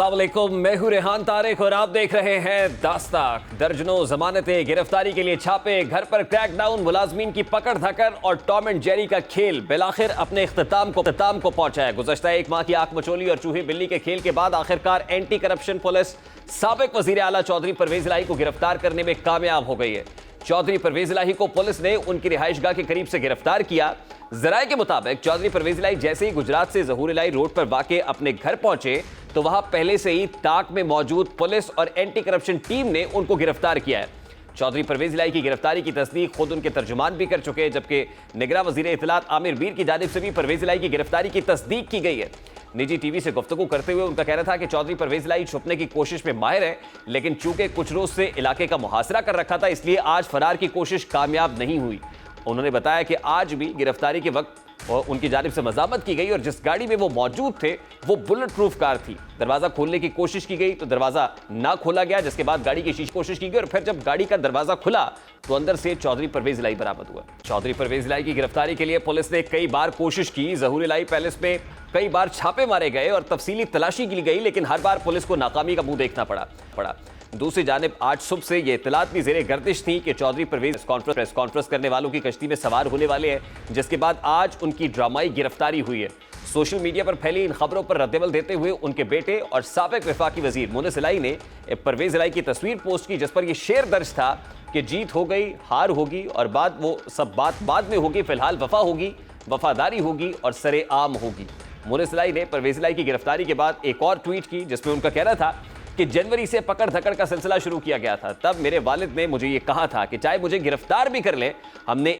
अस्सलाम वालेकुम, मैं हूं रेहान तारिक और आप देख रहे हैं दास्ताक। दर्जनों जमानतें, गिरफ्तारी के लिए छापे, घर पर क्रैकडाउन, मुलाजमीन की पकड़ धकड़ और टॉम एंड जेरी का खेल बिलाखिर अपने इख्तिताम को पहुंचा है। गुज़श्ता एक माह की आंख मचोली और चूहे बिल्ली के खेल के बाद आखिरकार एंटी करप्शन पुलिस साबिक वजीर आला चौधरी परवेज इलाही को गिरफ्तार करने में कामयाब हो गई है। चौधरी परवेज इलाही को पुलिस ने उनकी रिहाइशगाह के करीब से गिरफ्तार किया। जराये के मुताबिक चौधरी परवेज इलाही जैसे ही गुजरात से ज़हूर इलाही रोड पर वाक़े अपने घर पहुंचे तो वहां पहले से ही ताक में मौजूद पुलिस और एंटी करप्शन टीम ने उनको गिरफ्तार किया है। चौधरी परवेज इलाही की गिरफ्तारी की तस्दीक खुद उनके तर्जुमान भी कर चुके हैं, जबकि निगरान वजीर इत्तलात आमिर मीर की जानिब से भी परवेज इलाही की गिरफ्तारी की तस्दीक की गई है। निजी टीवी से गुफ्तगू करते हुए उनका कहना था कि चौधरी परवेज इलाही छुपने की कोशिश में माहिर है, लेकिन चूंकि कुछ रोज से इलाके का मुहासरा कर रखा था इसलिए आज फरार की कोशिश कामयाब नहीं हुई। उन्होंने बताया कि आज भी गिरफ्तारी के वक्त उनकी जानिब से मजामत की गई और जिस गाड़ी में वो मौजूद थे वो बुलेट प्रूफ कार थी। दरवाजा खोलने की कोशिश की गई तो दरवाजा ना खोला गया, जिसके बाद गाड़ी की कोशिश की गई और फिर जब गाड़ी का दरवाजा खुला तो अंदर से चौधरी परवेज इलाही बरामद हुआ। चौधरी परवेज इलाही की गिरफ्तारी के लिए पुलिस ने कई बार कोशिश की। ज़हूर इलाही पैलेस में कई बार छापे मारे गए और तफसीली तलाशी की गई, लेकिन हर बार पुलिस को नाकामी का मुंह देखना पड़ा। दूसरी जानिब आज सुबह से यह इत्तलात भी ज़ेरे गर्दिश थी कि चौधरी परवेज प्रेस कॉन्फ्रेंस करने वालों की कश्ती में सवार होने वाले हैं, जिसके बाद आज उनकी ड्रामाई गिरफ्तारी हुई है। सोशल मीडिया पर फैली इन खबरों पर रद्दअमल देते हुए उनके बेटे और साबिक वफाकी वजीर मुनिस इलाही ने परवेज इलाही की तस्वीर पोस्ट की, जिस पर यह शेर दर्ज था कि जीत हो गई, हार होगी और वो सब बात बाद में होगी, फिलहाल वफा होगी, वफादारी होगी और सरे आम होगी। मुनिस इलाही ने परवेज इलाही की गिरफ्तारी के बाद एक और ट्वीट की, जिसमें उनका कहना था कि जनवरी से पकड़ धकड़ का सिलसिला शुरू किया गया था। तब मेरे वालिद ने मुझे ये कहा था कि चाहे मुझे गिरफ्तार भी कर ले, हमने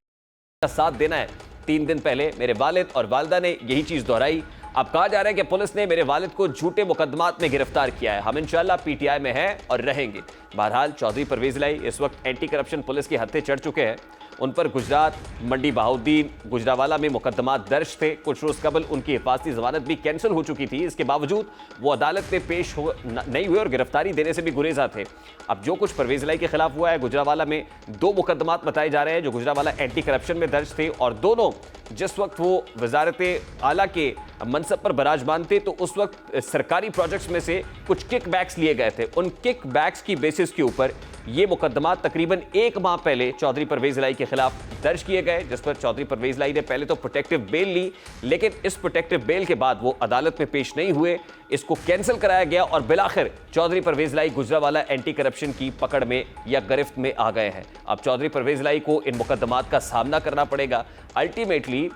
का साथ देना है। 3 दिन पहले मेरे वालिद और वालिदा ने यही चीज दोहराई। अब कहा जा रहा है कि पुलिस ने मेरे वालिद को झूठे मुकदमात में गिरफ्तार किया है। हम इंशाल्लाह पीटीआई में हैं और रहेंगे। बहरहाल चौधरी परवेज इलाही इस वक्त एंटी करप्शन पुलिस के हत्थे चढ़ चुके हैं। उन पर गुजरात, मंडी बहाउद्दीन, गुजरावाला में मुकदमात दर्ज थे। कुछ रोज कबल उनकी हिफाजती जमानत भी कैंसिल हो चुकी थी। इसके बावजूद वो अदालत में पेश नहीं हुए और गिरफ्तारी देने से भी गुरेजा थे। अब जो कुछ परवेज इलाही के खिलाफ हुआ है, गुजरावाला में 2 मुकदमात बताए जा रहे हैं जो गुजरावाला एंटी करप्शन में दर्ज थे, और दोनों जिस वक्त वो वजारत आला के मनसब पर बराजमान थे तो उस वक्त सरकारी प्रोजेक्ट्स में से कुछ किक बैक्स लिए गए थे। उन किक बैक्स की बेसिस के ऊपर ये मुकदमात तकरीबन 1 माह पहले चौधरी परवेज इलाही के खिलाफ दर्ज किए गए, जिस पर चौधरी परवेज इलाही ने पहले तो प्रोटेक्टिव बेल ली, लेकिन इस प्रोटेक्टिव बेल के बाद वो अदालत में पेश नहीं हुए। इसको कैंसिल कराया गया और बिलाखिर चौधरी परवेज इलाही गुजरावाला एंटी करप्शन की पकड़ में या गिरफ्त में आ गए हैं। अब चौधरी परवेज इलाही को इन मुकदमात का सामना करना पड़ेगा। अल्टीमेटली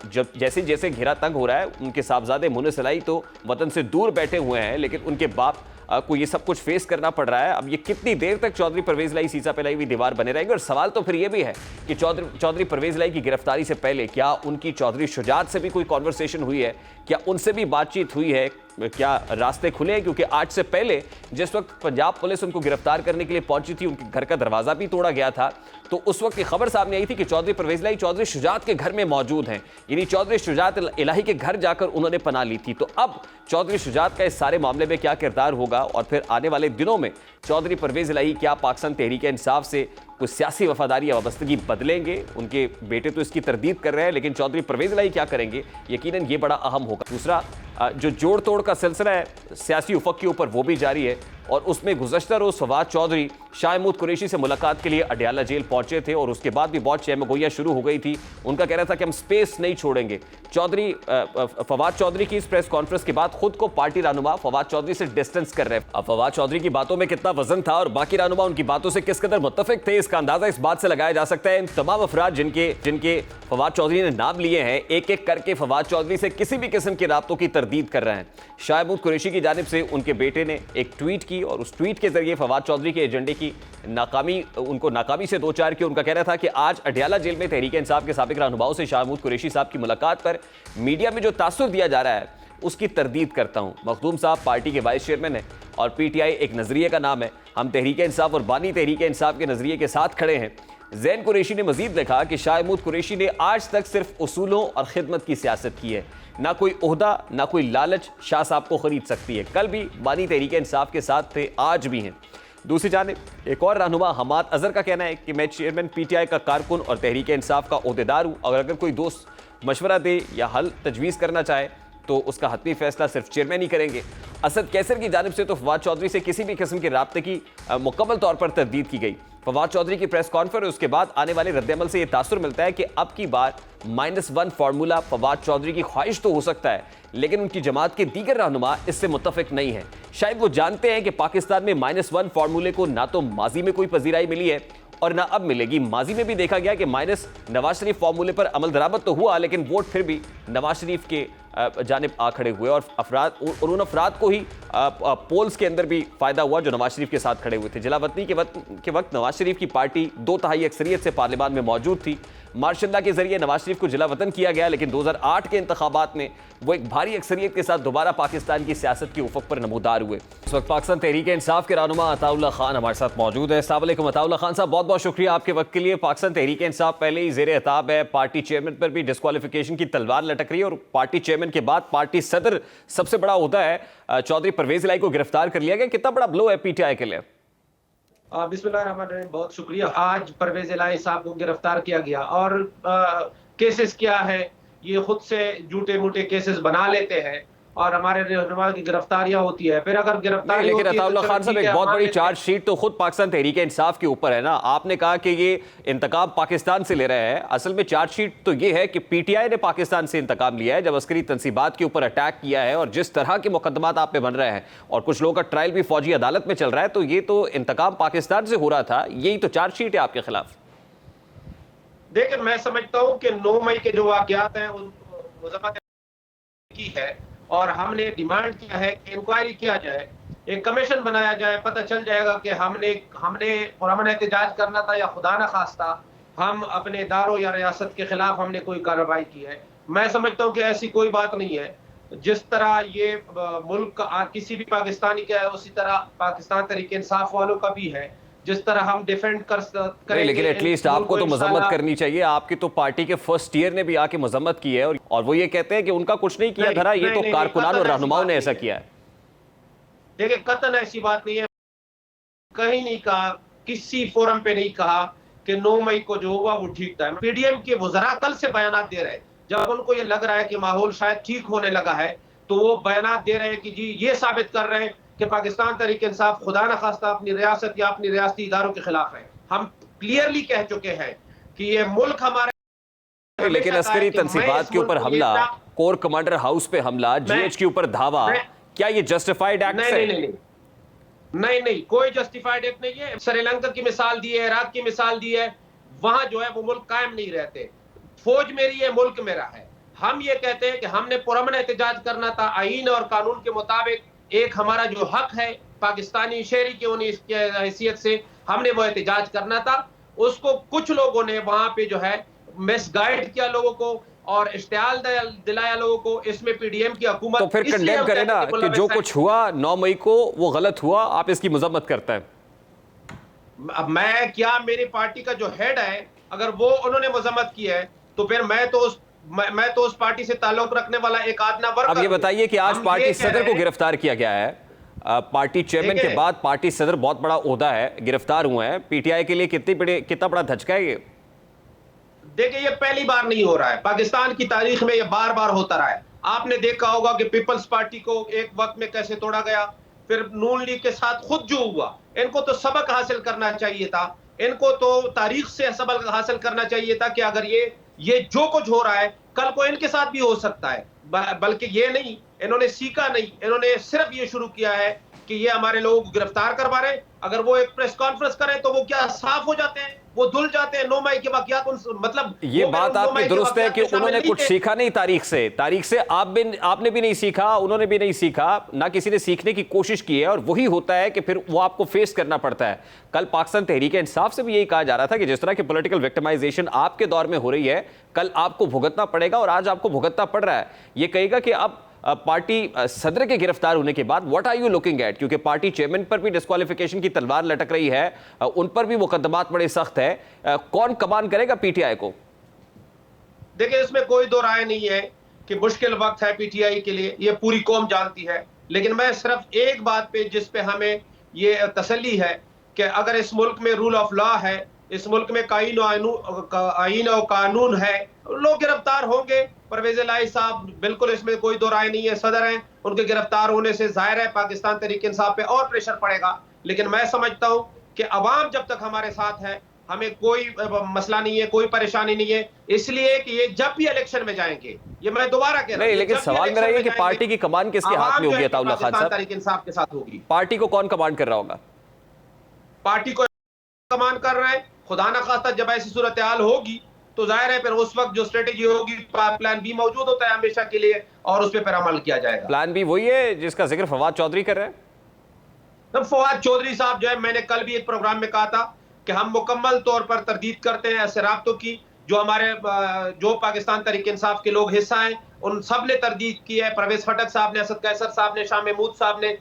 जब जैसे जैसे घेरा तंग हो रहा है, उनके साहबजादे मुनिस इलाही तो वतन से दूर बैठे हुए हैं, लेकिन उनके बाप को ये सब कुछ फेस करना पड़ रहा है। अब ये कितनी देर तक चौधरी परवेज इलाही सीसा पे लाई हुई दीवार बने रहेंगे। और सवाल तो फिर ये भी है कि चौधरी परवेज इलाही की गिरफ्तारी से पहले क्या उनकी चौधरी शुजात से भी कोई कॉन्वर्सेशन हुई है, क्या उनसे भी बातचीत हुई है, क्या रास्ते खुले हैं? क्योंकि आज से पहले जिस वक्त पंजाब पुलिस उनको गिरफ्तार करने के लिए पहुंची थी, उनके घर का दरवाजा भी तोड़ा गया था, तो उस वक्त की खबर सामने आई थी कि चौधरी परवेज इलाही चौधरी शुजात के घर में मौजूद हैं, यानी चौधरी शुजात इलाही के घर जाकर उन्होंने पनाह ली थी। तो अब चौधरी शुजात का इस सारे मामले में क्या किरदार होगा और फिर आने वाले दिनों में चौधरी परवेज इलाही क्या पाकिस्तान तहरीक इंसाफ से कुछ सियासी वफादारी या वाबस्तगी बदलेंगे? उनके बेटे तो इसकी तरदीद कर रहे हैं, लेकिन चौधरी परवेज इलाही क्या करेंगे, यकीनन ये बड़ा अहम होगा। दूसरा जो जोड़ तोड़ का सिलसिला है सियासी उफक के ऊपर, वो भी जारी है और उसमें गुज़श्ता रोज़ फवाद चौधरी शाह महमूद कुरैशी से मुलाकात के लिए अडयाला जेल पहुंचे थे और उसके बाद भी बहुत चहमगोइयाँ शुरू हो गई थी। उनका कहना था कि हम स्पेस नहीं छोड़ेंगे। चौधरी फवाद चौधरी की इस प्रेस कॉन्फ्रेंस के बाद खुद को पार्टी रहनुमा फवाद चौधरी से डिस्टेंस कर रहे हैं। अब फवाद चौधरी की बातों में कितना वजन था और बाकी रहनुमा उनकी बातों से किस कदर मुत्तफिक थे, इसका अंदाजा इस बात से लगाया जा सकता है। इन तमाम अफराद जिनके फवाद चौधरी ने नाम लिए हैं, एक एक करके फवाद चौधरी से किसी भी किस्म के राब्तों की तरदीद कर रहे हैं। शाह महमूद कुरैशी की जानिब से उनके बेटे ने एक ट्वीट की और उस ट्वीट के जरिए फवाद चौधरी के एजेंडे की नाकामी से दो चार की। उनका कहना था कि आज अडयाला जेल में तहरीक इंसाफ के साबिक रहनुमाओं से शाह महमूद कुरैशी साहब की मुलाकात पर मीडिया में जो तासुर दिया जा रहा है उसकी तरदीद करता हूं। मखदूम साहब पार्टी के वाइस चेयरमैन हैं और पीटीआई एक नजरिए का नाम है। हम तहरीक इंसाफ और बानी तहरीक इंसाफ के नजरिए के साथ खड़े हैं। जैन कुरैशी ने मजीद लिखा कि शाह महमूद कुरैशी ने आज तक सिर्फ उसूलों और खिदमत की सियासत की है, ना कोई ओहदा ना कोई लालच शाह साहब को खरीद सकती है। कल भी बानी तहरीक इंसाफ के साथ थे, आज भी हैं। दूसरी जानिब एक और रहनुमा हमाद अजहर का कहना है कि मैं चेयरमैन पीटीआई का कारकुन और तहरीक इंसाफ का ओहदेदार हूँ, और अगर कोई दोस्त मशवरा दे या हल तजवीज़ करना चाहे तो उसका हतमी फैसला सिर्फ चेयरमैन ही करेंगे। असद कैसर की जानिब से तो फवाद चौधरी से किसी भी किस्म के राब्ते की मुकम्मल तौर पर तरदीद की गई। फवाद चौधरी की प्रेस कॉन्फ्रेंस उसके बाद आने वाले रद्दअमल से यह तासुर मिलता है कि अब की बार -1 फार्मूला फवाद चौधरी की ख्वाहिश तो हो सकता है, लेकिन उनकी जमात के दीगर रहनुमा इससे मुत्तफिक नहीं है। शायद वो जानते हैं कि पाकिस्तान में -1 फार्मूले को ना तो माजी में कोई पजीराई मिली है और ना अब मिलेगी। माजी में भी देखा गया कि माइनस नवाज शरीफ फार्मूले पर अमल दरामद तो हुआ, लेकिन वोट फिर भी नवाज शरीफ के जानिब आ खड़े हुए और उन अफराद को ही पोल्स के अंदर भी फायदा हुआ जो नवाज शरीफ के साथ खड़े हुए थे। जिलावतनी के वक्त नवाज शरीफ की पार्टी 2/3 अक्सरियत से पार्लियामान में मौजूद थी। मार्शल्ला के जरिए नवाज शरीफ को जिला वतन किया गया, लेकिन 2008 के इंतखाबात में वो एक भारी अक्सरियत के साथ दोबारा पाकिस्तान की सियासत के उफक पर नमूदार हुए। इस वक्त पाकिस्तान तहरीक इंसाफ के रहनुमा अताउल्लाह खान हमारे साथ मौजूद है। अस्सलाम वालेकुम अताउल्लाह खान साहब, बहुत बहुत शुक्रिया आपके वक्त के लिए। पाकिस्तान तहरीक इंसाफ पहले ही ज़ेर एताब है, पार्टी चेयरमैन पर भी डिस्क्वालिफिकेशन की तलवार लटक रही है और पार्टी चेयरमैन के बाद पार्टी सदर सबसे बड़ा होता है चौधरी परवेज इलाही को गिरफ्तार कर लिया गया। कितना बड़ा ब्लो है पीटीआई के लिए? बिस्मिल्लाहिर्रहमानिर्रहीम, बहुत शुक्रिया। आज परवेज इलाही साहब को गिरफ्तार किया गया और केसेस क्या है, ये खुद से झूठे मूठे केसेस बना लेते हैं और हमारे रहनुमा की गिरफ्तारियां होती है, फिर अगर गिरफ्तारी लेकिन अताउल्लाह खान साहब, एक बहुत बड़ी चार्जशीट तो खुद पाकिस्तान तहरीक इंसाफ के ऊपर है ना। आपने कहा कि ये इंतकाम पाकिस्तान से ले रहे हैं, असल में चार्जशीट तो ये है कि पीटीआई ने पाकिस्तान से इंतकाम लिया है जब अस्करी तंसीबात के ऊपर अटैक किया है और जिस तरह के मुकदमात आप पे बन रहे हैं और कुछ लोगों का ट्रायल भी फौजी अदालत में चल रहा है, तो ये तो इंतकाम पाकिस्तान से हो रहा था, यही तो चार्जशीट है आपके खिलाफ। देखिए, मैं समझता हूँ कि 9 मई के जो वाकयात हैं मुज़म्मत की है और हमने डिमांड किया है कि इंक्वायरी किया जाए, एक कमीशन बनाया जाए, पता चल जाएगा कि हमने पुरअमन एहतजाज करना था या खुदा न खास्ता हम अपने इदारों या रियासत के खिलाफ हमने कोई कार्रवाई की है। मैं समझता हूँ कि ऐसी कोई बात नहीं है। जिस तरह ये मुल्क किसी भी पाकिस्तानी का है, उसी तरह पाकिस्तान तहरीक इंसाफ वालों का भी है। जिस तरह हम डिफेंड करेंगे, लेकिन एटलीस्ट आपको तो मजम्मत करनी चाहिए। आपकी तो पार्टी के फर्स्ट ईयर ने भी आके मजम्मत की है और वो ये कहते हैं कि उनका कुछ नहीं किया धरा, ये तो कारकुनान और रहनुमाओं ने ऐसा किया है। देखिए, कतन ऐसी बात नहीं है, कहीं नहीं कहा, किसी फोरम पे नहीं कहा कि 9 मई को जो हुआ वो ठीक था। पीडीएम के वज़रा कल से बयान दे रहे हैं, जब उनको ये लग रहा है कि माहौल शायद ठीक होने लगा है, तो वो बयान दे रहे हैं कि जी ये साबित कर रहे हैं कि पाकिस्तान तहरीक इंसाफ खुदा न खास्ता अपनी रियासत या अपनी रियासती इदारों के खिलाफ है। हम क्लियरली कह चुके हैं कि ये मुल्क हमारे। लेकिन अस्करी तंसीबात के ऊपर हमला, कोर कमांडर हाउस पे हमला, जीएच के ऊपर धावा, क्या ये जस्टिफाइड एक्ट है? नहीं, कोई जस्टिफाइड एक्ट नहीं है। श्रीलंका की मिसाल दी है, इराक की मिसाल दी है, वहां जो है वो मुल्क कायम नहीं रहते। फौज मेरी है, मुल्क मेरा है। हम ये कहते हैं कि हमने पुरअमन एहतजाज करना था, आईन और कानून के मुताबिक एक हमारा जो हक है पाकिस्तानी शहरी के उन्हीं हैसियत से हमने वो एहतजाज करना था। उसको कुछ लोगों ने वहां पे जो है मिसगाइड किया लोगों को और इश्तियाल दिलाया लोगों को। इसमें पीडीएम की हुकूमत तो फिर कंडेम करे ना कि जो कुछ हुआ 9 मई को वो गलत हुआ, आप इसकी मजम्मत करते हैं। अब मैं क्या, मेरी पार्टी का जो हेड है, अगर वो उन्होंने मजम्मत की है तो फिर मैं तो उस पार्टी से ताल्लुक रखने वाला एक आदना वर्कर। अब ये बताइए कि आज पार्टी सदर को गिरफ्तार किया गया है, पार्टी चेयरमैन के बाद पार्टी सदर बहुत बड़ा ओहदा है, गिरफ्तार हुए हैं। पीटीआई के लिए कितना बड़ा धचका है ये? देखिए, ये पहली बार नहीं हो रहा है, पाकिस्तान की तारीख में ये बार बार होता रहा है। आपने देखा होगा कि पीपल्स पार्टी को एक वक्त में कैसे तोड़ा गया, फिर नून लीग के साथ खुद जो हुआ। इनको तो सबक हासिल करना चाहिए था, इनको तो तारीख से सबक हासिल करना चाहिए था कि अगर ये जो कुछ हो रहा है कल को इनके साथ भी हो सकता है। बल्कि ये नहीं, इन्होंने सीखा नहीं, इन्होंने सिर्फ ये शुरू किया है कि ये हमारे लोगों को गिरफ्तार करवा रहे। अगर वो एक प्रेस कॉन्फ्रेंस करें तो वो क्या साफ हो जाते हैं, वो धुल जाते हैं। 9 मई के वाकयात, मतलब ये बात आपकी दुरुस्त है कि उन्होंने कुछ सीखा नहीं तारीख से आपने भी नहीं सीखा, उन्होंने भी नहीं सीखा, ना किसी ने सीखने की कोशिश की है और वही होता है कि फिर वो आपको फेस करना पड़ता है। कल पाकिस्तान तहरीक इंसाफ से भी यही कहा जा रहा था कि जिस तरह की पॉलिटिकल विक्टिमाइजेशन आपके दौर में हो रही है, कल आपको भुगतना पड़ेगा और आज आपको भुगतना पड़ रहा है। ये कहेगा कि अब पार्टी सदर के गिरफ्तार होने के बाद what are you looking at, क्योंकि पार्टी चेयरमैन पर भी डिस्क्वालिफिकेशन की तलवार लटक रही है, उन पर भी मुकदमात बड़े सख्त है। कौन कमान करेगा पीटीआई को? देखिए, इसमें कोई दो राय नहीं है कि मुश्किल वक्त है पीटीआई के लिए, ये पूरी कौम जानती है। लेकिन मैं सिर्फ एक बात पे, जिस पे हमें ये तसल्ली है कि अगर इस मुल्क में रूल ऑफ लॉ है इस मुल्क में आईन और कानून है, लोग गिरफ्तार होंगे। परवेज इलाही साहब, बिल्कुल इसमें कोई दो राय नहीं है, सदर हैं, उनके गिरफ्तार होने से जाहिर है पाकिस्तान तहरीक इंसाफ पे और प्रेशर पड़ेगा। लेकिन मैं समझता हूं कि अवाम जब तक हमारे साथ है, हमें कोई मसला नहीं है, कोई परेशानी नहीं है। इसलिए कि ये जब भी इलेक्शन में जाएंगे, ये मैं दोबारा कह रहा हूं, नहीं, लेकिन सवाल मेरा ये कि पार्टी की कमान किसके हाथ में होगी अताउल्लाह खान साहब? तहरीक इंसाफ के साथ होगी। पार्टी को कौन कमांड कर रहा होगा? पार्टी को कमान कर रहे हैं। खुदा ना खास्ता जब ऐसी सूरत हाल होगी तो जाहिर है फिर उस वक्त जो स्ट्रेटेजी होगी, प्लान बी मौजूद होता है हमेशा के लिए, और उस पर अमल किया जाएगा। प्लान बी वही है जिसका जिक्र फवाद चौधरी कर रहे हैं। तब फवाद चौधरी साहब जो है, मैंने कल भी एक प्रोग्राम में कहा था कि हम मुकम्मल तौर पर तरदीद करते हैं ऐसे राब्तों की, जो हमारे जो पाकिस्तान तहरीक इंसाफ के लोग हिस्सा हैं, उन सब ने तरदीद की है। परवेज खटक साहब ने, असद कैसर साहब ने, शाह महमूद साहब ने,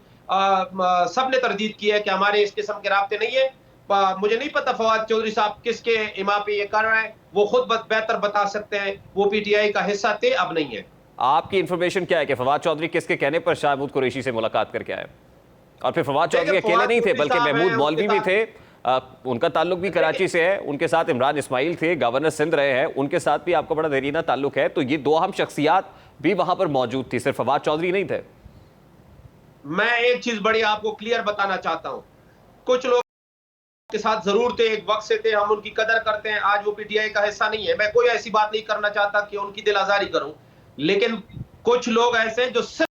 सब ने तरदीद की है कि हमारे इस किस्म के राब्ते नहीं है। मुझे नहीं पता फवाद चौधरी साहब किसके इमा पे ये कर रहे हैं, वो खुद बेहतर बता सकते हैं। वो पीटीआई का हिस्सा थे, अब नहीं है। आपकी इंफॉर्मेशन क्या है कि फवाद चौधरी किसके कहने पर शाह महमूद कुरैशी से मुलाकात करके आए? और फिर फवाद चौधरी अकेले नहीं थे, बल्कि महमूद मौलवी भी थे, उनका ताल्लुक भी कराची से है, उनके साथ इमरान इस्माइल थे, गवर्नर सिंध रहे हैं, उनके साथ भी आपका बड़ा देरीना ताल्लुक है। तो ये दो अहम शख्सियात भी वहां पर मौजूद थी, सिर्फ फवाद चौधरी नहीं थे। मैं एक चीज बड़ी आपको क्लियर बताना चाहता हूं, कुछ लोग के साथ जरूर थे, एक वक्त से थे, हम उनकी कदर करते हैं, आज वो पीटीआई का हिस्सा नहीं है। मैं कोई ऐसी बात नहीं करना चाहता कि उनकी दिल आजारी करूं, लेकिन कुछ लोग ऐसे जो सिर्फ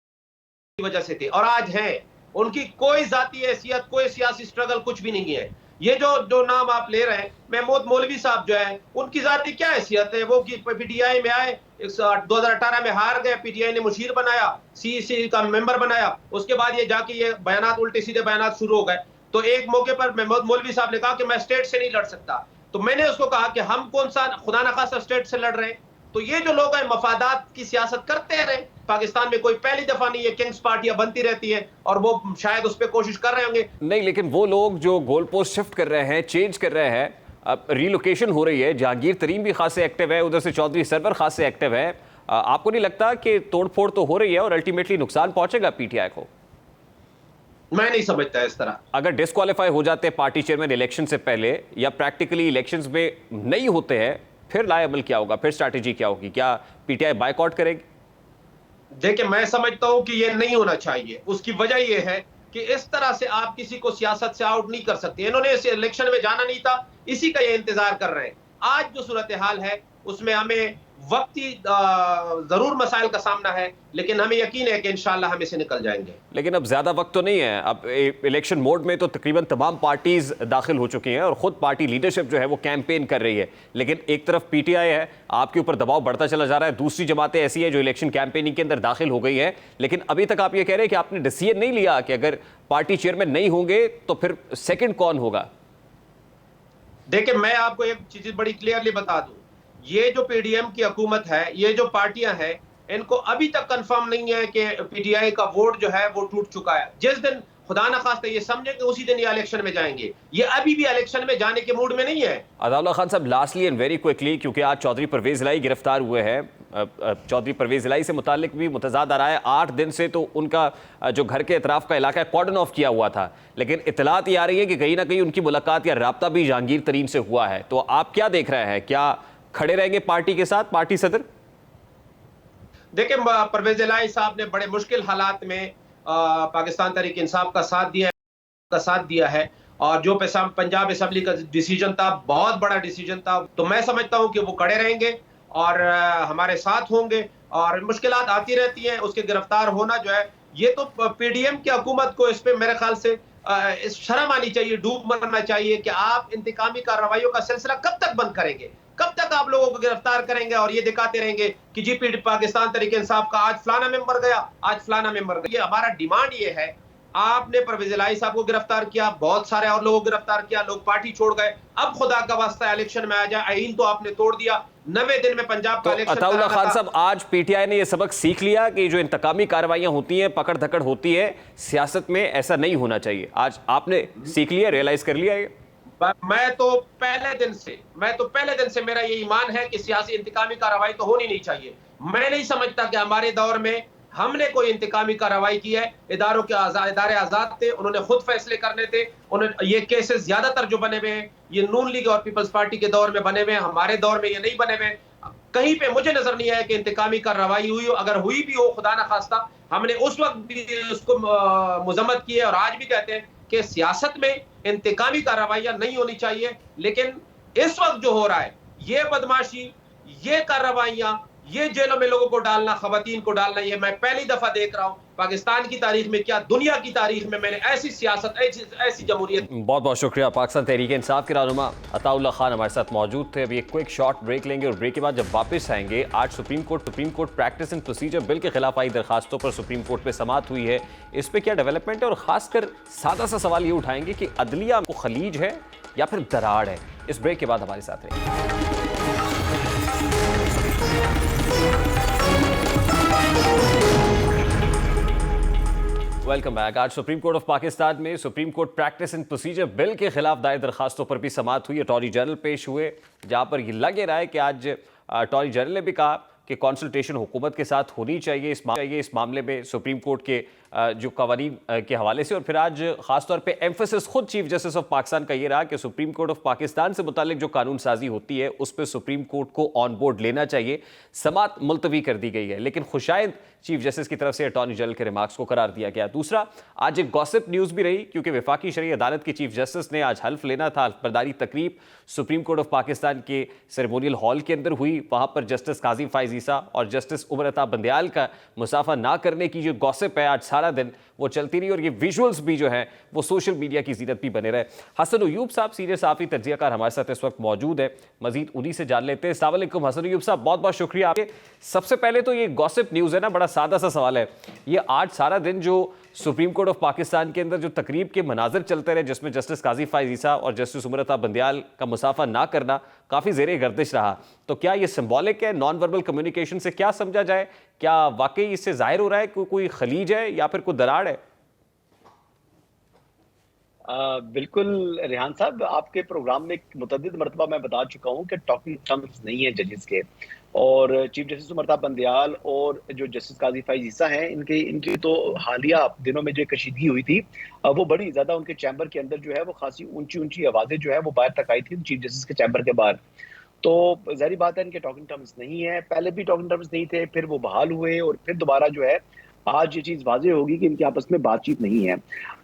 की वजह से थे और आज हैं, उनकी कोई जाती हैसियत, कोई सियासी स्ट्रगल कुछ भी नहीं है। ये जो नाम आप ले रहे हैं, महमूद मौलवी साहब जो है, उनकी जाती क्या हैसियत है? वो पीटीआई में आए, 2018 में हार गए, पीटीआई ने मुशीर बनाया, सीईसी का मेंबर बनाया, उसके बाद ये जाके ये बयानात, उल्टे सीधे बयानात शुरू हो गए। तो एक मौके पर महमूद मौलवी साहब ने कहा कि मैं स्टेट से नहीं लड़ सकता, तो मैंने उसको कहा कि हम कौन सा खुदा ना खासा स्टेट से लड़ रहे हैं। तो ये जो लोग हैं मफादात की सियासत करते रहे। पाकिस्तान में कोई पहली दफा नहीं है, किंग्स पार्टियां बनती रहती है और वो शायद उस पर कोशिश कर रहे होंगे। नहीं, लेकिन वो लोग जो गोल पोस्ट शिफ्ट कर रहे हैं, चेंज कर रहे हैं, अब रीलोकेशन हो रही है, जहांगीर तरीन भी खासे एक्टिव है, उधर से चौधरी सरवर खासे एक्टिव है, आपको नहीं लगता कि तोड़फोड़ तो हो रही है और अल्टीमेटली नुकसान पहुंचेगा पीटीआई को? मैं नहीं समझता इस तरह। अगर डिस्क्वालीफाई हो जाते हैं पार्टी चेयरमैन इलेक्शन से पहले, या प्रैक्टिकली इलेक्शंस में नहीं होते हैं, फिर लाएबल क्या होगा, फिर स्ट्रैटेजी क्या होगी? क्या पीटीआई बायकॉट करेगी? देखिए, मैं समझता हूं कि ये नहीं होना चाहिए। उसकी वजह ये है कि इस तरह से आप किसी को सियासत से आउट नहीं कर सकते। इन्होंने इस इलेक्शन में जाना नहीं था, इसी का ये इंतजार कर रहे हैं। आज जो सूरत हाल है उसमें हमें वक्ती जरूर मसाइल का सामना है, लेकिन हमें यकीन है कि इंशाल्लाह हम इसे निकल जाएंगे। लेकिन अब ज्यादा वक्त तो नहीं है, अब इलेक्शन मोड में तो तकरीबन तमाम पार्टीज दाखिल हो चुकी हैं और खुद पार्टी लीडरशिप जो है वो कैंपेन कर रही है, लेकिन एक तरफ पीटीआई है, आपके ऊपर दबाव बढ़ता चला जा रहा है, दूसरी जमातें ऐसी हैं जो इलेक्शन कैंपेनिंग के अंदर दाखिल हो गई है, लेकिन अभी तक आप ये कह रहे हैं कि आपने डिसीजन नहीं लिया कि अगर पार्टी चेयरमैन नहीं होंगे तो फिर सेकेंड कौन होगा? देखिए, मैं आपको एक चीज बड़ी क्लियरली बता दूं, ये जो पीडीएम की हुकूमत है, ये जो पार्टियां हैं, इनको अभी तक कंफर्म नहीं है कि पीटीआई का वोट जो है वो टूट चुका है। जिस दिन खुदा ना खास्ता ये समझेंगे, उसी दिन ये इलेक्शन में जाएंगे। ये अभी भी इलेक्शन में जाने के मूड में नहीं है। अताउल्लाह खान साहब, लास्टली एंड वेरी क्विकली, क्योंकि आज चौधरी परवेज इलाही गिरफ्तार हुए हैं, चौधरी परवेज इलाही से मुतालिक भी मुतजाद आ रहा है, 8 दिन से तो उनका जो घर के अतराफ का इलाका है कॉर्डन ऑफ किया हुआ था, लेकिन इतलात ये आ रही है कि कहीं ना कहीं उनकी मुलाकात या राब्ता भी जहांगीर तरीन से हुआ है। तो आप क्या देख रहे हैं, क्या खड़े रहेंगे पार्टी के साथ, पार्टी सदर? देखिए, परवेज इलाही साहब ने बड़े मुश्किल हालात में पाकिस्तान तहरीक इंसाफ का साथ दिया है, और जो पंजाब असेंबली का डिसीजन था, बहुत बड़ा डिसीजन था, तो मैं समझता हूं कि वो खड़े रहेंगे और हमारे साथ होंगे। और मुश्किलात आती रहती हैं, उसके गिरफ्तार होना जो है, ये तो पीडीएम की हुकूमत को इस पे मेरे ख्याल से शर्म आनी चाहिए, डूब मरना चाहिए कि आप इंतकामी कार्रवाइयों का सिलसिला कब तक बंद करेंगे, कब तक आप लोगों को गिरफ्तार करेंगे और ये दिखाते रहेंगे कि जी पाकिस्तान तहरीक इंसाफ का आज फलाना मेंबर गया, आज फलाना मेंबर गया। ये हमारा डिमांड ये है, आपने परवेज इलाही साहब को गिरफ्तार किया, बहुत सारे और लोगों को गिरफ्तार किया, लोग पार्टी छोड़ गए, अब खुदा का वास्ता इलेक्शन में आ जाए। आईन तो आपने तोड़ दिया, 90 दिन में पंजाब का इलेक्शन। अताउल्लाह खान साहब, आज पीटीआई ने यह सबक सीख लिया कि जो इंतकामी कार्रवाइयां होती हैं, पकड़ धकड़ होती है, सियासत में ऐसा नहीं होना चाहिए। आज आपने सीख लिया, रियलाइज कर लिया है? मैं तो पहले दिन से मेरा ये ईमान है कि सियासी इंतकामी कार्रवाई तो होनी नहीं चाहिए। मैं नहीं समझता कि हमारे दौर में हमने कोई इंतकामी कार्रवाई की है। इदारों के इदारे आजाद थे, उन्होंने खुद फैसले करने थे। उन्होंने ये केसेस ज्यादातर जो बने हुए हैं ये नून लीग और पीपल्स पार्टी के दौर में बने हुए हैं, हमारे दौर में ये नहीं बने हुए। कहीं पे मुझे नजर नहीं आया कि इंतकामी कार्रवाई हुई हो। अगर हुई भी हो, खुदा ना खास्ता, हमने उस वक्त भी उसको मजम्मत की है और आज भी कहते हैं कि सियासत में इंतकामी कार्रवाइयां नहीं होनी चाहिए। लेकिन इस वक्त जो हो रहा है, ये बदमाशी, ये कार्रवाइयां, ये जेलों में लोगों को डालना, खवातीन को डालना, ये मैं पहली दफा देख रहा हूं पाकिस्तान की तारीख में, क्या दुनिया की तारीख में मैंने ऐसी सियासत, ऐसी जमहूरियत। बहुत बहुत शुक्रिया। पाकिस्तान तहरीक इंसाफ के रहनुमा अताउल्लाह खान हमारे साथ मौजूद थे। अभी एक क्विक शॉर्ट ब्रेक लेंगे और ब्रेक के बाद जब वापस आएंगे, आज supreme court practice and procedure bill के खिलाफ आई दरखास्तों पर सुप्रीम कोर्ट में समाअत हुई है, इस पर क्या डेवलपमेंट है, और खासकर सादा सा सवाल ये उठाएंगे कि अदलिया को खलीज है या फिर दराड़ है। इस ब्रेक के बाद हमारे साथ रहेंगे। Welcome back. आज सुप्रीम कोर्ट ऑफ पाकिस्तान में supreme court practice and procedure bill के खिलाफ दायर दरखास्तों पर भी समाअत हुई। अटॉर्नी जनरल पेश हुए, जहां पर ये लग रहा है कि आज अटॉर्नी जनरल ने भी कहा कि कंसल्टेशन हुकूमत के साथ होनी चाहिए इस मामले में सुप्रीम कोर्ट के जो कवानीन के हवाले से। और फिर आज खासतौर पे एम्फेसिस खुद चीफ जस्टिस ऑफ पाकिस्तान का ये रहा कि सुप्रीम कोर्ट ऑफ पाकिस्तान से मुतालिक जो कानून साजी होती है उस पर सुप्रीम कोर्ट को ऑन बोर्ड लेना चाहिए। समाअत मुलतवी कर दी गई है, लेकिन खुशायद चीफ जस्टिस की तरफ से अटॉर्नी जनरल के रिमार्क्स को करार दिया गया। दूसरा, आज एक गॉसिप न्यूज़ भी रही, क्योंकि वफाकी शरई अदालत के चीफ जस्टिस ने आज हल्फ लेना था। हल्फ बर्दारी तकरीब सुप्रीम कोर्ट ऑफ पाकिस्तान के सेरेमोनियल हॉल के अंदर हुई। वहाँ पर जस्टिस काजी फाइज ईसा और जस्टिस उमर अता बंदयाल का मुसाफा ना करने की जो गॉसिप है, आज सारा दिन वो चलती रही और ये विजुअल्स भी जो हैं वो सोशल मीडिया की जीनत भी बने रहे। हसन अयूब साहब सीनियर सहाफ़ी तज्ज़ियाकार हमारे साथ इस वक्त मौजूद है, मजीद उन्हीं से जान लेते हैं। अस्सलाम वालेकुम हसन अयूब साहब, बहुत बहुत शुक्रिया आपके। सबसे पहले तो ये गॉसिप न्यूज़ है ना, बड़ा सादा सा सवाल है, ये आज सारा दिन जो सुप्रीम कोर्ट ऑफ पाकिस्तान के अंदर जो तकरीब के मनाजर चलते रहे, जिसमें जस्टिस काजी फाइज ईसा और जस्टिस उमर अता बंदयाल का मुसाफा ना करना काफ़ी ज़ेरे गर्दिश रहा, तो क्या ये सिंबॉलिक है? नॉन वर्बल कम्युनिकेशन से क्या समझा जाए? क्या वाकई इससे जाहिर हो रहा है कि कोई खलीज है या फिर कोई दराड़ है? बिल्कुल रेहान साहब, आपके प्रोग्राम में मुतअद्दिद मरतबा मैं बता चुका हूँ कि टॉकिंग टर्म्स नहीं है जजेस के, और चीफ जस्टिस उमर अता बंदयाल और जो जस्टिस काजी फाइज ईसा हैं, इनकी तो हालिया दिनों में जो कशीदगी हुई थी वो बड़ी ज़्यादा, उनके चैम्बर के अंदर जो है वो खासी ऊंची ऊंची आवाज़ें जो है वो बाहर तक आई थी चीफ जस्टिस के चैम्बर के बाहर। तो ज़ाहिर बात है इनके टॉकिंग टर्म्स नहीं है, पहले भी टॉकिंग टर्म्स नहीं थे, फिर वो बहाल हुए और फिर दोबारा जो है आज ये चीज वाज़ेह होगी कि इनके आपस में बातचीत नहीं है।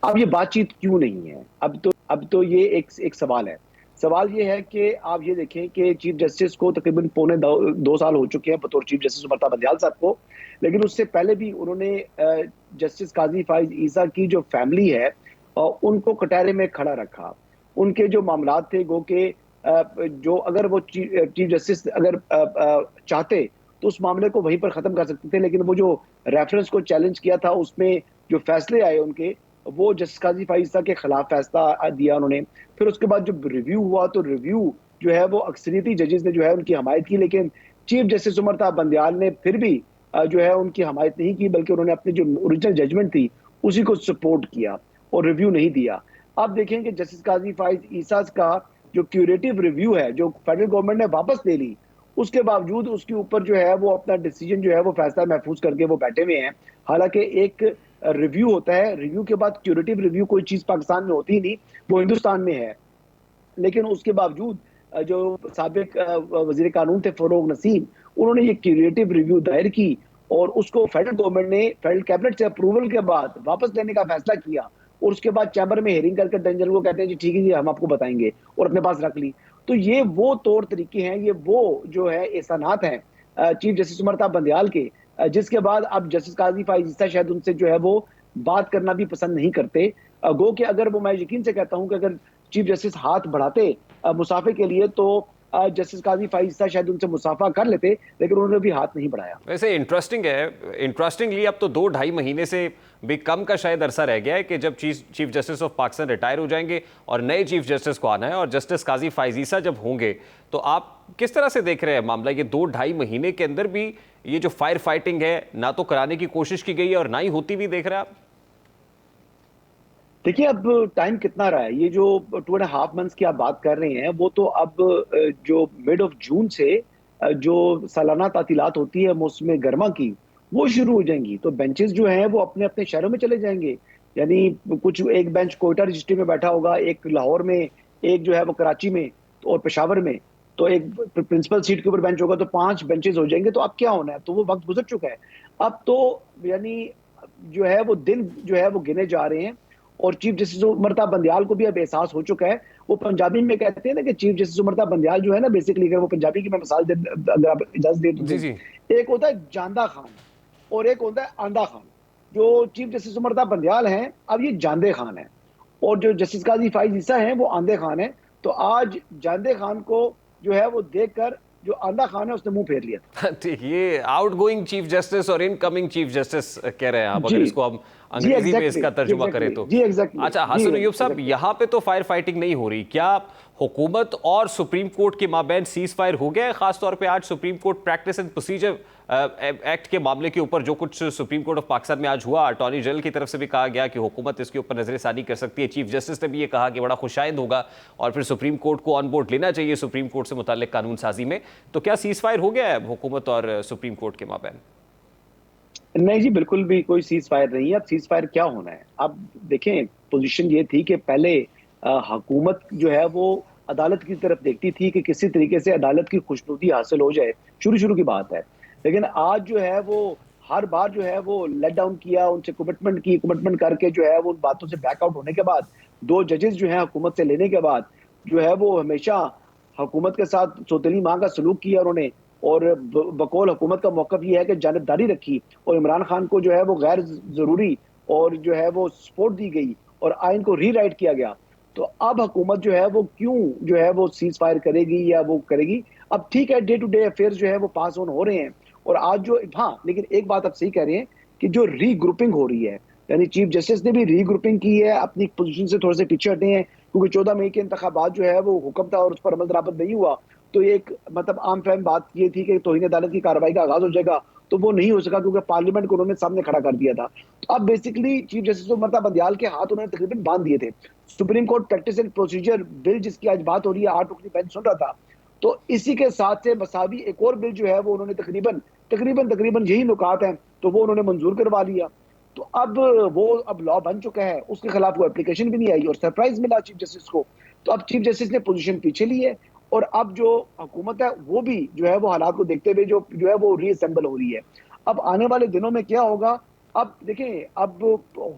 अब ये बातचीत क्यों नहीं है? अब तो ये एक सवाल है। सवाल ये है कि आप ये देखें कि चीफ जस्टिस को तकरीबन पौने 2 साल हो चुके हैं बतौर चीफ जस्टिस उमर अता बंदयाल साहब को, लेकिन उससे पहले भी उन्होंने जस्टिस काजी फाइज ईसा की जो फैमिली है उनको कटहरे में खड़ा रखा। उनके जो मामलात थे गो के जो अगर वो चीफ जस्टिस अगर चाहते तो उस मामले को वहीं पर खत्म कर सकते थे, लेकिन वो जो रेफरेंस को चैलेंज किया था उसमें जो फैसले आए उनके, वो जस्टिस काजी फाइज ईसा के खिलाफ फैसला दिया उन्होंने। फिर उसके बाद जब रिव्यू हुआ तो रिव्यू जो है वो अक्सरियती जजेस ने जो है उनकी हमायत की, लेकिन चीफ जस्टिस उमर अता बंदयाल ने फिर भी जो है उनकी हमायत नहीं की, बल्कि उन्होंने अपनी जो ओरिजिनल जजमेंट थी उसी को सपोर्ट किया और रिव्यू नहीं दिया। आप देखें कि जस्टिस काजी फाइज ईसा का जो क्यूरेटिव रिव्यू है जो फेडरल गवर्नमेंट ने वापस ले ली, उसके बावजूद उसके ऊपर जो है वो अपना डिसीजन जो है वो फैसला महफूज करके वो बैठे हुए हैं। हालांकि एक रिव्यू होता है, रिव्यू के बाद क्यूरेटिव रिव्यू कोई चीज पाकिस्तान में होती ही नहीं, वो हिंदुस्तान में है, लेकिन उसके बावजूद जो साबिक वजीर कानून थे फरोग नसीम, उन्होंने ये क्यूरेटिव रिव्यू दायर की और उसको फेडरल गवर्नमेंट ने फेडरल कैबिनेट से अप्रूवल के बाद वापस लेने का फैसला किया, और उसके बाद चैम्बर में हेयरिंग करके अटॉर्नी जनरल को कहते हैं जी ठीक है जी हम आपको बताएंगे, और अपने पास रख ली। तो ये वो तौर तरीके हैं, ये वो जो है एहसानात हैं चीफ जस्टिस उमर अता बंदयाल के, जिसके बाद अब जस्टिस काजी फाइज ईसा शायद उनसे जो है वो बात करना भी पसंद नहीं करते। गो कि अगर वो, मैं यकीन से कहता हूं कि अगर चीफ जस्टिस हाथ बढ़ाते मुसाफे के लिए तो जस्टिस काजी फाइज ईसा शायद उनसे मुसाफा कर लेते, लेकिन उन्होंने भी हाथ नहीं बढ़ाया। वैसे इंटरेस्टिंगली अब तो 2-2.5 महीने से भी कम का शायद अरसा रह गया है कि जब chief justice of Pakistan retire हो जाएंगे और नए चीफ जस्टिस को आना है, और जस्टिस काजी फाइज ईसा जब होंगे, तो आप किस तरह से देख रहे हैं मामला? ये 2-2.5 महीने के अंदर भी ये जो फायर फाइटिंग है ना तो कराने की कोशिश की गई है और ना ही होती हुई देख रहे हैं आप? देखिए अब टाइम कितना रहा है, ये जो 2.5 मंथ्स की आप बात कर रहे हैं वो तो अब जो मिड ऑफ जून से जो सालाना तातीलात होती है मौसम गर्मा की, वो शुरू हो जाएंगी। तो बेंचेस जो हैं वो अपने अपने शहरों में चले जाएंगे। यानी कुछ एक बेंच कोयटा रजिस्ट्री में बैठा होगा, एक लाहौर में, एक जो है वो कराची में, तो और पेशावर में। तो एक प्रिंसिपल सीट के ऊपर बेंच होगा, तो 5 बेंचेस हो जाएंगे। तो अब क्या होना है, तो वो वक्त गुजर चुका है। अब तो यानी जो है वो दिन जो है वो गिने जा रहे हैं। और चीफ जस्टिस उमरता बंदयाल को भी अब एहसास हो चुका है। वो पंजाबी में कहते हैं ना कि चीफ जस्टिस उमरता बंदयाल जो है ना, बेसिकली अगर वो पंजाबी की मैं मिसाल दे, अगर आप इजाजत दे जी तो, जी। एक होता है जांदा खान और एक होता है आंदा खान। जो चीफ जस्टिस उमरता बंदयाल हैं, अब ये जांदे खान है। और जो जस्टिस काजी फाइज ईसा हैं वो आंदे खान है। तो आज जांदे खान को जो है वो देखकर जो आंदा खान है उसने मुंह फेर लिया था। ठीक, ये आउटगोइंग चीफ जस्टिस और इनकमिंग चीफ जस्टिस कह रहे हैं आप, अगर जी इसको हम जी अंग्रेजी में एग्जैक्टली इसका जी तर्जुमा करें तो। एग्जैक्टली जी एग्जैक्टली अच्छा जी हसन अय्यूब साहब, एग्जैक्टली। यहाँ पे तो फायर फाइटिंग नहीं हो रही, क्या हुकूमत और सुप्रीम कोर्ट के माबैन सीज फायर हो गया है? खासतौर पे आज supreme court practice and procedure act के मामले के ऊपर जो कुछ सुप्रीम कोर्ट ऑफ पाकिस्तान में आज हुआ, अटॉर्नी जनरल की तरफ से भी कहा गया कि हुकूमत इसके ऊपर नजरसानी कर सकती है। चीफ जस्टिस ने भी ये कहा कि बड़ा खुशाइंद होगा और फिर सुप्रीम कोर्ट को ऑन बोर्ड लेना चाहिए सुप्रीम कोर्ट से मुताल्लिक कानून साजी में। तो क्या सीज फायर हो गया है हुकूमत और सुप्रीम कोर्ट के माबैन? नहीं जी, बिल्कुल भी कोई सीज फायर नहीं है। अब सीज फायर क्या होना है? अब देखें, पोजीशन ये थी कि पहले हुकूमत जो है वो अदालत की तरफ देखती थी कि किसी तरीके से अदालत की खुशनुदी हासिल हो जाए, शुरू की बात है। लेकिन आज जो है वो हर बार जो है वो लेट डाउन किया, उनसे कमिटमेंट करके जो है वो उन बातों से बैकआउट होने के बाद, 2 जजेस जो है हुकूमत से लेने के बाद जो है वो हमेशा हुकूमत के साथ सौतेली माँ का सलूक किया उन्होंने। और बकौल हुकूमत का मौकफ ये है कि जानिबदारी रखी और इमरान खान को जो है वो गैर जरूरी और जो है वो सपोर्ट दी गई और आइन को रीराइट किया गया। तो अब हुकूमत जो है वो क्यों जो है वो सीज फायर करेगी या वो करेगी? अब ठीक है, डे टू डे अफेयर्स जो है वो पास ऑन हो रहे हैं। और आज जो, हाँ, लेकिन एक बात आप सही कह रहे हैं कि जो रीग्रुपिंग हो रही है, यानी चीफ जस्टिस ने भी रीग्रुपिंग की है, अपनी पोजीशन से थोड़े से पीछे हटे हैं। क्योंकि 14 मई के इंतखाबात जो है वो हुक्म था और उस पर अमल दरामद नहीं हुआ। तो एक मतलब आम फहम बात ये थी कि तौहीन अदालत की कार्रवाई का आगाज हो जाएगा, तो वो नहीं हो सका क्योंकि पार्लियामेंट को उन्होंने सामने खड़ा कर दिया था। तो अब बेसिकली चीफ जस्टिस उमरता बंदयाल के हाथ उन्होंने तकरीबन बांध दिए थे। Supreme court practice and procedure bill जिसकी आज बात हो रही है, 8 रुकनी बेंच सुन रहा था, तो इसी के साथ से मसावी एक और बिल जो है वो उन्होंने तकरीबन यही नुकात हैं तो वो उन्होंने मंजूर करवा लिया। तो अब वो अब लॉ बन चुका है, उसके खिलाफ वो एप्लीकेशन भी नहीं आई और सरप्राइज मिला चीफ जस्टिस को। तो अब चीफ जस्टिस ने पोजीशन पीछे ली है और अब जो हुकूमत है वो भी जो है वो हालात को देखते हुए जो है वो रीअसेंबल हो रही है। अब आने वाले दिनों में क्या होगा, अब देखें, अब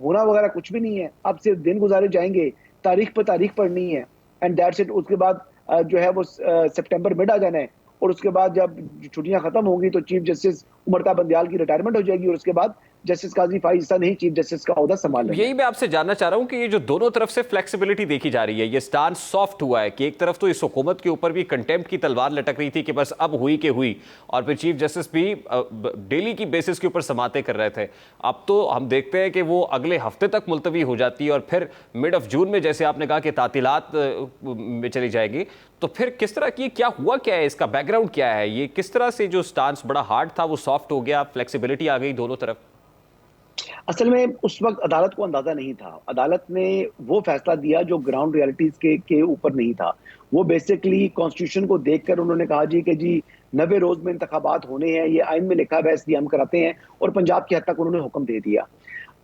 होना वगैरह कुछ भी नहीं है। अब सिर्फ दिन गुजारे जाएंगे, तारीख पर तारीख पढ़नी है एंड दैट्स इट। उसके बाद जो है वो सितंबर मिड आ जाना है और उसके बाद जब छुट्टियां खत्म होंगी तो चीफ जस्टिस उमरता बंदयाल की रिटायरमेंट हो जाएगी और उसके बाद जस्टिस काजी फाइज ईसा नहीं चीफ जस्टिस का ओहदा संभाल लेंगे। यही मैं आपसे जानना चाह रहा हूं कि ये जो दोनों तरफ से फ्लेक्सिबिलिटी देखी जा रही है, ये स्टांस सॉफ्ट हुआ है कि एक तरफ तो इस हुकूमत के ऊपर भी कंटेम्प्ट की तलवार लटक रही थी कि बस अब हुई के हुई, और फिर चीफ जस्टिस भी डेली की बेसिस के ऊपर समाते कर रहे थे। अब तो हम देखते हैं कि वो अगले हफ्ते तक मुलतवी हो जाती है और फिर मिड ऑफ जून में जैसे आपने कहा कि तातीलात में चली जाएगी। तो फिर किस तरह की, क्या हुआ, क्या है इसका बैकग्राउंड, क्या है ये, किस तरह से जो स्टांस बड़ा हार्ड था वो सॉफ्ट हो गया, फ्लेक्सिबिलिटी आ गई दोनों तरफ? असल में उस वक्त अदालत को अंदाजा नहीं था। अदालत ने वो फैसला दिया जो ग्राउंड रियलिटीज के ऊपर नहीं था। वो बेसिकली कॉन्स्टिट्यूशन को देखकर उन्होंने कहा जी कि जी 90 रोज में इंतखाबात होने हैं, ये आइन में लिखा है इसलिए हम कराते हैं, और पंजाब की हद तक उन्होंने हुक्म दे दिया।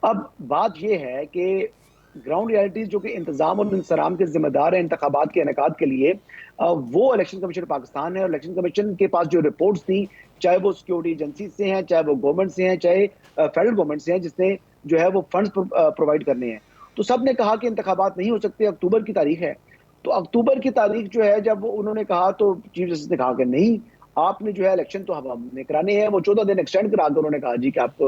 अब बात यह है कि ग्राउंड रियलिटीज जो कि इंतजाम और इंसराम के जिम्मेदार है इंतखाबात के इनेकाद के लिए, वो इलेक्शन कमीशन पाकिस्तान है। और इलेक्शन कमीशन के पास जो रिपोर्ट्स थी, चाहे वो सिक्योरिटी एजेंसी से हैं, चाहे वो गवर्नमेंट से हैं, चाहे फेडरल गवर्नमेंट से हैं जिसने जो है वो फंड्स प्रोवाइड करने हैं, तो सब ने कहा कि इंतखाबात नहीं हो सकते। अक्टूबर की तारीख है, तो अक्टूबर की तारीख जो है जब उन्होंने कहा तो चीफ जस्टिस ने कहा कि नहीं, आपने जो है इलेक्शन तो हमने कराने हैं। वो 14 दिन एक्सटेंड करा कर उन्होंने कहा जी कि आप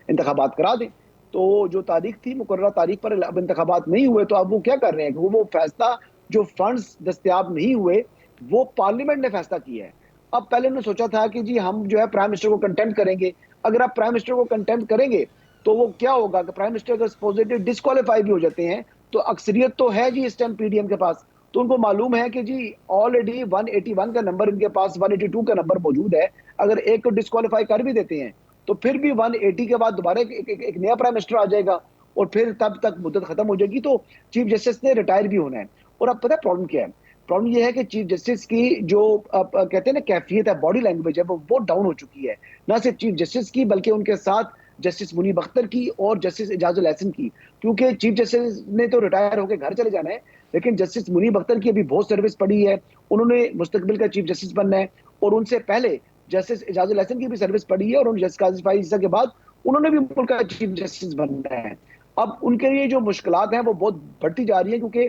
इंतखाबात करा दें। तो जो तारीख थी, मुकर्रर तारीख पर अब इंतखाबात नहीं हुए, तो अब वो क्या कर रहे हैं कि वो फैसला, जो फंड्स दस्तयाब नहीं हुए, वो पार्लियामेंट ने फैसला किया है। अब पहले उन्होंने सोचा था कि जी हम जो है प्राइम मिनिस्टर को कंटेम्प्ट करेंगे। अगर आप प्राइम मिनिस्टर को कंटेम्प्ट करेंगे तो वो क्या होगा कि प्राइम मिनिस्टर अगर सपोजिटली डिस्क्वालीफाई भी हो जाते हैं तो अक्सरियत तो है जी इस टाइम पीडीएम के पास, तो उनको मालूम है कि जी ऑलरेडी 181 का नंबर इनके पास, 182 का नंबर मौजूद है। अगर एक को डिस्क्वालीफाई कर भी देते हैं तो फिर भी 180 के बाद दोबारा एक नया प्राइम मिनिस्टर आ जाएगा और फिर तब तक मुद्दत खत्म हो जाएगी। तो चीफ जस्टिस ने रिटायर भी होना है। और अब पता है प्रॉब्लम क्या है, प्रॉब्लम ये है कि चीफ जस्टिस की जो कहते हैं ना कैफियत है, बॉडी लैंग्वेज है, वो बहुत डाउन हो चुकी है। ना सिर्फ चीफ जस्टिस की बल्कि उनके साथ जस्टिस मुनीब अख्तर की और जस्टिस इजाजुल हसन की, क्योंकि चीफ जस्टिस ने तो रिटायर होकर घर चले जाना है, लेकिन जस्टिस मुनीब अख्तर की अभी बहुत सर्विस पड़ी है, उन्होंने मुस्तकबिल का चीफ जस्टिस बनना है, और उनसे पहले जस्टिस इजाजुल हसन की भी सर्विस पड़ी है, और उन जस्टिस काजी फाइज ईसा के बाद उन्होंने भी मुल्क का चीफ जस्टिस बनना है। अब उनके लिए जो मुश्किलात हैं वो बहुत बढ़ती जा रही है, क्योंकि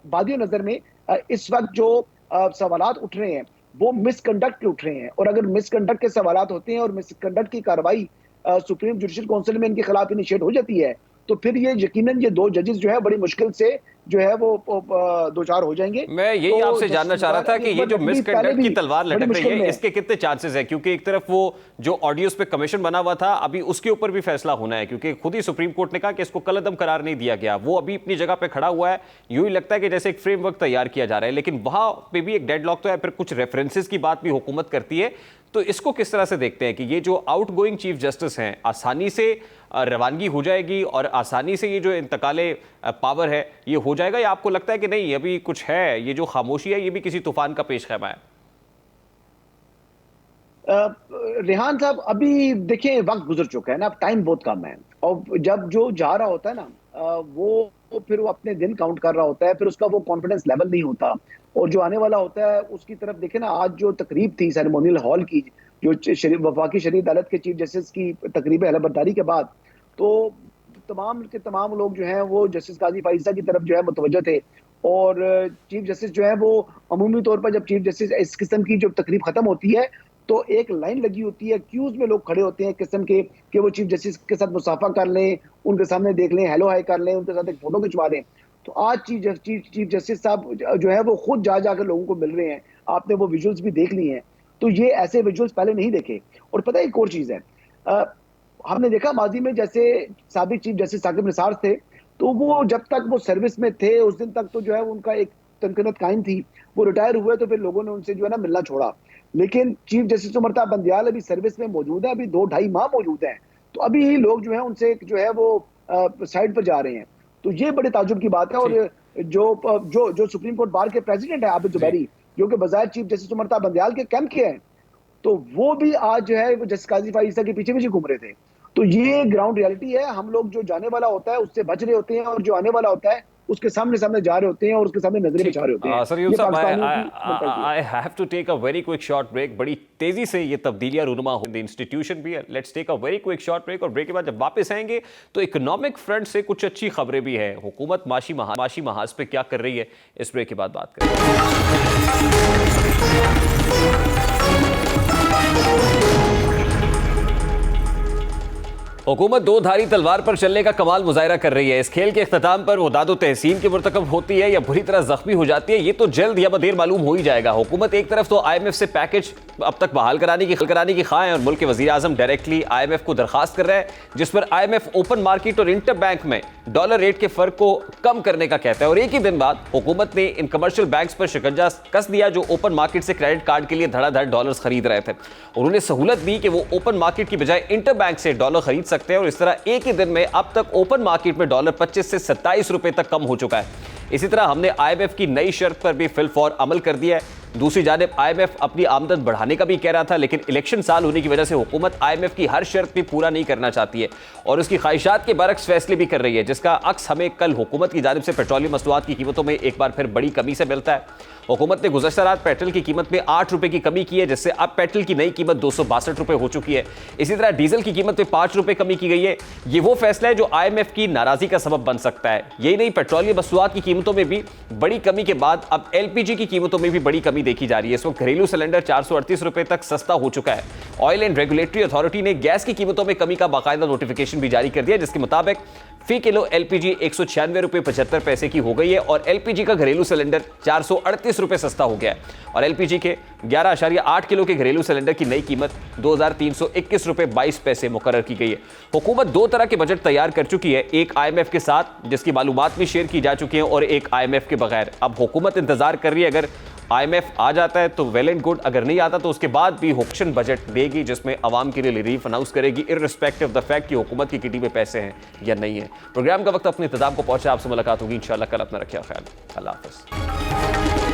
बादियों नजर में इस वक्त जो सवालात उठ रहे हैं वो मिसकंडक्ट के उठ रहे हैं, और अगर मिसकंडक्ट के सवालात होते हैं और मिसकंडक्ट की कार्रवाई सुप्रीम जुडिशल काउंसिल में इनके खिलाफ इनिशिएट हो जाती है, तो फिर ये यकीनन ये 2 जजेस जो है बड़ी मुश्किल से जो है वो दो चार हो जाएंगे। मैं यही आपसे जानना चाह रहा था कि ये जो मिसकंडक्ट की तलवार लटक रही है इसके कितने चांसेस है, क्योंकि एक तरफ वो जो ऑडियोज पे कमीशन बना हुआ था अभी उसके ऊपर भी फैसला होना है, क्योंकि खुद ही सुप्रीम कोर्ट ने कहा कि इसको कलअदम करार नहीं दिया गया, वो अभी अपनी जगह पे खड़ा हुआ है, यूं ही लगता है कि जैसे एक फ्रेमवर्क तैयार किया जा रहा है, लेकिन वहां पे भी एक डेडलॉक तो है, फिर कुछ रेफरेंसेस की बात भी हुकूमत करती है। तो इसको किस तरह से देखते हैं कि ये जो आउटगोइंग चीफ जस्टिस हैं आसानी से रवानगी हो जाएगी और आसानी से ये जो इंतकाले पावर है ये हो जाएगा, या आपको लगता है कि नहीं अभी कुछ है, ये जो खामोशी है ये भी किसी तूफान का पेश खैमा है? रेहान साहब, अभी देखिए वक्त गुजर चुका है ना, अब टाइम बहुत कम है, और जब जो जा रहा होता है ना वो फिर वो अपने दिन काउंट कर रहा होता है, फिर उसका वो कॉन्फिडेंस लेवल नहीं होता, और जो आने वाला होता है उसकी तरफ देखे ना। आज जो तकरीब थी सेरेमोनियल हॉल की, जो वफाकी शरीफ अदालत के चीफ जस्टिस की तकरीब हलफबरदारी के बाद, तो तमाम के तमाम लोग जो हैं वो जस्टिस काजी फाइजा की तरफ जो है मुतवज्जह थे, और चीफ जस्टिस जो है वो अमूमी तौर पर जब चीफ जस्टिस इस किस्म की जब तकरीब खत्म होती है तो एक लाइन लगी होती है, क्यूज में लोग खड़े होते हैं किस्म के कि वो चीफ जस्टिस के साथ मुसाफा कर लें, उनके सामने देख लें, हेलो हाय कर लें, उनके साथ एक फोटो खिंचवा दें। तो आज चीफ जस्टिस साहब जो है वो खुद जाकर लोगों को मिल रहे हैं, आपने वो विजुअल्स भी देख लिए हैं, तो ये ऐसे विजुअल्स पहले नहीं देखे। और पता है एक और चीज है, हमने देखा माजी में जैसे साबिक चीफ जस्टिस साकिब निसार थे, तो वो जब तक वो सर्विस में थे उस दिन तक तो जो है उनका एक तनकनत कायम थी, वो रिटायर हुए तो फिर लोगों ने उनसे जो है ना मिलना छोड़ा। लेकिन चीफ जस्टिस उमरता बंदियाल अभी सर्विस में मौजूद है, अभी 2-2.5 माह मौजूद हैं, तो अभी ही लोग जो है उनसे जो है वो साइड पर जा रहे हैं, तो ये बड़े ताजुब की बात है। और जो सुप्रीम कोर्ट बार के प्रेसिडेंट है आबिद जुबैरी, जो कि बजाय चीफ जस्टिस उमरता बंदियाल के कैंप के हैं, तो वो भी आज जो है जस्टिस काजी फाइजा के पीछे घूम रहे थे। तो ये ग्राउंड रियलिटी है, हम लोग जो जाने वाला होता है उससे बच रहे होते हैं, और जो आने वाला होता है उसके सामने जा रहे होते हैं और उसके सामने नजरें बिछा रहे होते हैं। Sir Yusuf, I have to take a very quick short break. बड़ी तेजी से ये तब्दीलियां रूनुमा हो, द इंस्टीट्यूशन भी है। Let's take a very quick short break, और ब्रेक के बाद जब वापस आएंगे तो इकोनॉमिक फ्रंट से कुछ अच्छी खबरें भी है। हुकूमत माशी महाज पे क्या कर रही है, इस ब्रेक के बाद बात करेंगे। हुकूमत 2 धारी तलवार पर चलने का कमाल मुजाहिरा कर रही है। इस खेल के इख्तिताम पर वो दादो तहसीन की मुर्तकब होती है या बुरी तरह जख्मी हो जाती है, ये तो जल्द या बदेर मालूम हो ही जाएगा। हुकूमत एक तरफ तो IMF से पैकेज अब तक बहाल कराने की ख्वाह है, और मुल्क के वज़ीर आज़म डायरेक्टली IMF को दरखास्त कर रहा है, जिस पर IMF ओपन मार्केट और इंटर बैंक में डॉलर रेट के फर्क को कम करने का कहता है। और एक ही दिन बाद हुकूमत ने इन कमर्शियल बैंक्स पर शिकंजा कस दिया जो ओपन मार्केट से क्रेडिट कार्ड के लिए धड़ाधड़ डॉलर्स खरीद रहे थे, और उन्हें सहूलत दी कि वो ओपन मार्केट की बजाय इंटर बैंक से डॉलर खरीद सकते हैं। और इस तरह एक ही दिन में अब तक ओपन मार्केट में डॉलर 25 से 27 रुपए तक कम हो चुका है। इसी तरह हमने IMF की नई शर्त पर भी फिलफौर अमल कर दिया है। दूसरी जानिब IMF अपनी आमदन बढ़ाने का भी कह रहा था, लेकिन इलेक्शन साल होने की वजह से हुकूमत IMF की हर शर्त भी पूरा नहीं करना चाहती है और उसकी ख्वाहिशात के बरक्स फैसले भी कर रही है, जिसका अक्स हमें कल हुकूमत की जानिब से पेट्रोलियम मसनूआत की कीमतों में एक बार फिर बड़ी कमी से मिलता है। हुकूमत ने गुज़श्ता रात पेट्रोल की कीमत में 8 रुपए की कमी की है, जिससे अब पेट्रोल की नई कीमत 262 रुपए हो चुकी है। इसी तरह डीजल की कीमत में 5 रुपए कमी की गई है। ये वो फैसला है जो IMF की नाराजगी का सबब बन सकता है। यही नहीं, पेट्रोलियम मसनूआत की कीमतों में भी बड़ी कमी के बाद अब LPG की कीमतों में भी बड़ी कमी देखी जा रही है। इस वक्त घरेलू सिलेंडर 438 रुपए तक सस्ता हो चुका है। ऑयल एंड रेगुलेटरी अथॉरिटी ने गैस की कीमतों में कमी का बाकायदा नोटिफिकेशन भी जारी कर दिया, जिसके मुताबिक फी किलो LPG 196 रुपए 75 पैसे की हो गई है और LPG का घरेलू सिलेंडर 438 रुपए सस्ता हो गया है। और LPG के 11.8 किलो के घरेलू सिलेंडर की नई कीमत 2321 रुपए 22 पैसे मुकर्रर की गई है। हुकूमत 2 तरह के बजट तैयार कर चुकी है, एक IMF के साथ जिसकी मालूमात भी शेयर की जा चुकी है और एक IMF के बगैर। अब हुकूमत इंतजार कर रही है, अगर IMF आ जाता है तो वेल एंड गुड, अगर नहीं आता तो उसके बाद भी ऑक्शन बजट देगी जिसमें आवाम के लिए रिलीफ अनाउंस करेगी, इररिस्पेक्टिव ऑफ द फैक्ट कि हुकूमत की किटी में पैसे हैं या नहीं है। प्रोग्राम का वक्त अपने इख्तिताम को पहुंचा, आपसे मुलाकात होगी इंशाल्लाह कल। अपना रखिए ख्याल, अल्लाह हाफ़िज़।